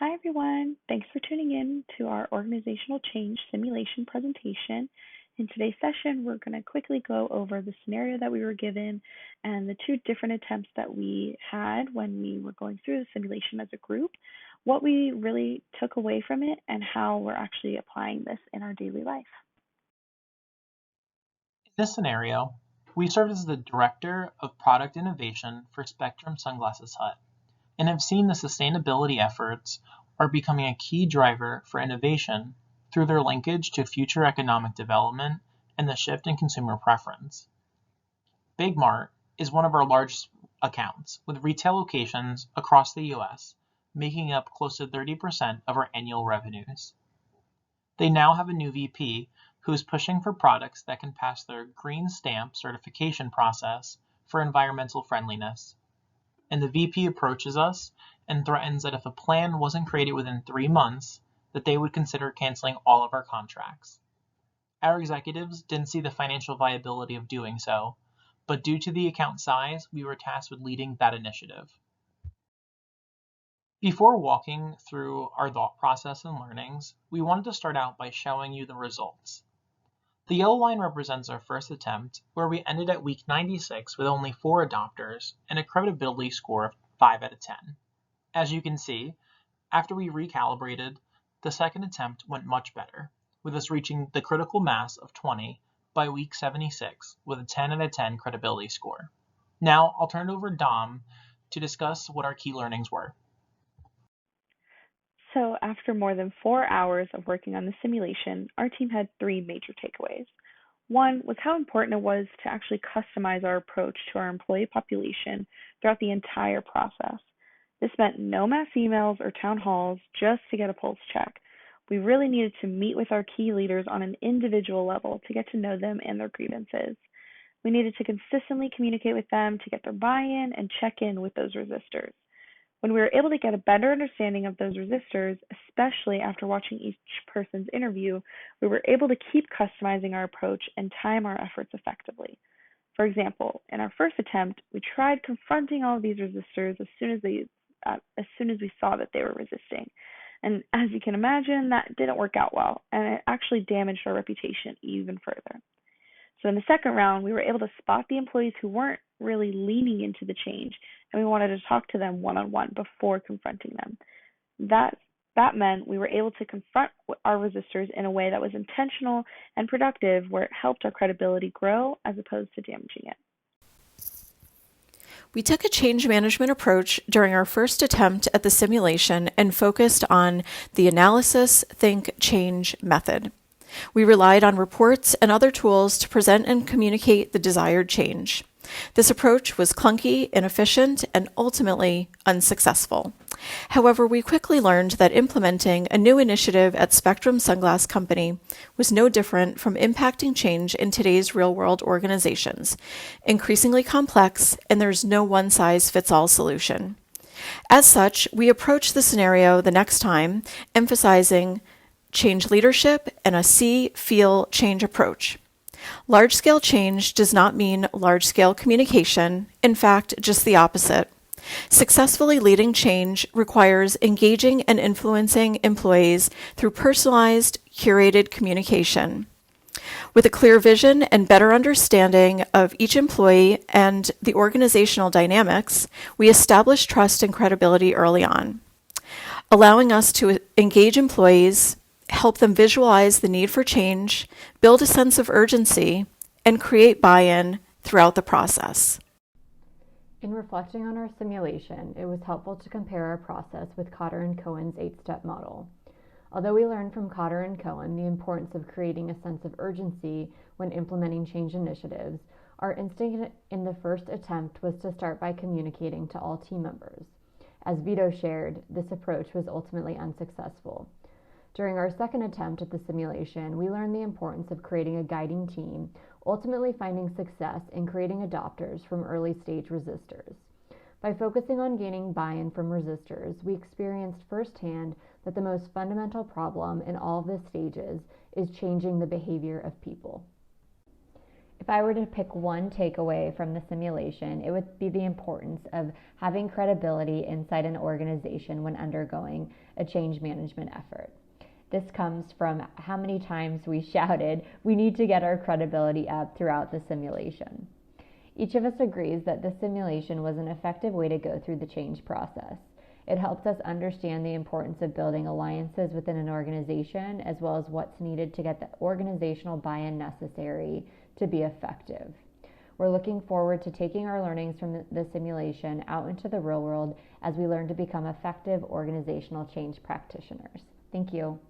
Hi, everyone. Thanks for tuning in to our organizational change simulation presentation. In today's session, we're going to quickly go over the scenario that we were given and the two different attempts that we had when we were going through the simulation as a group, what we really took away from it, and how we're actually applying this in our daily life. In this scenario, we served as the Director of Product Innovation for Spectrum Sunglasses Hut and have seen the sustainability efforts are becoming a key driver for innovation through their linkage to future economic development and the shift in consumer preference. Big Mart is one of our largest accounts, with retail locations across the US making up close to 30% of our annual revenues. They now have a new VP who is pushing for products that can pass their Green Stamp certification process for environmental friendliness. And the VP approaches us and threatens that if a plan wasn't created within 3 months, that they would consider canceling all of our contracts. Our executives didn't see the financial viability of doing so, but due to the account size, we were tasked with leading that initiative. Before walking through our thought process and learnings, we wanted to start out by showing you the results. The yellow line represents our first attempt, where we ended at week 96 with only 4 adopters and a credibility score of 5 out of 10. As you can see, after we recalibrated, the second attempt went much better, with us reaching the critical mass of 20 by week 76 with a 10 out of 10 credibility score. Now, I'll turn it over to Dom to discuss what our key learnings were. So, after more than 4 hours of working on the simulation, our team had 3 major takeaways. One was how important it was to actually customize our approach to our employee population throughout the entire process. This meant no mass emails or town halls just to get a pulse check. We really needed to meet with our key leaders on an individual level to get to know them and their grievances. We needed to consistently communicate with them to get their buy-in and check in with those resistors. When we were able to get a better understanding of those resistors, especially after watching each person's interview, we were able to keep customizing our approach and time our efforts effectively. For example, in our first attempt, we tried confronting all of these resistors as soon as we saw that they were resisting. And as you can imagine, that didn't work out well, and it actually damaged our reputation even further. So in the second round, we were able to spot the employees who weren't really leaning into the change, and we wanted to talk to them one-on-one before confronting them. That meant we were able to confront our resistors in a way that was intentional and productive, where it helped our credibility grow as opposed to damaging it. We took a change management approach during our first attempt at the simulation and focused on the analysis, think, change method. We relied on reports and other tools to present and communicate the desired change. This approach was clunky, inefficient, and ultimately unsuccessful. However, we quickly learned that implementing a new initiative at Spectrum Sunglass Company was no different from impacting change in today's real-world organizations, increasingly complex, and there's no one-size-fits-all solution. As such, we approached the scenario the next time, emphasizing change leadership and a see, feel, change approach. Large-scale change does not mean large-scale communication, in fact, just the opposite. Successfully leading change requires engaging and influencing employees through personalized, curated communication. With a clear vision and better understanding of each employee and the organizational dynamics, we establish trust and credibility early on, allowing us to engage employees, help them visualize the need for change, build a sense of urgency, and create buy-in throughout the process. In reflecting on our simulation, it was helpful to compare our process with Cotter and Cohen's 8-step model. Although we learned from Cotter and Cohen the importance of creating a sense of urgency when implementing change initiatives, our instinct in the first attempt was to start by communicating to all team members. As Vito shared, this approach was ultimately unsuccessful. During our second attempt at the simulation, we learned the importance of creating a guiding team, ultimately finding success in creating adopters from early-stage resistors. By focusing on gaining buy-in from resistors, we experienced firsthand that the most fundamental problem in all of the stages is changing the behavior of people. If If I were to pick one takeaway from the simulation, it would be the importance of having credibility inside an organization when undergoing a change management effort. This comes from how many times we shouted, "We need to get our credibility up" throughout the simulation. Each of us agrees that the simulation was an effective way to go through the change process. It helps us understand the importance of building alliances within an organization, as well as what's needed to get the organizational buy-in necessary to be effective. We're looking forward to taking our learnings from the simulation out into the real world as we learn to become effective organizational change practitioners. Thank you.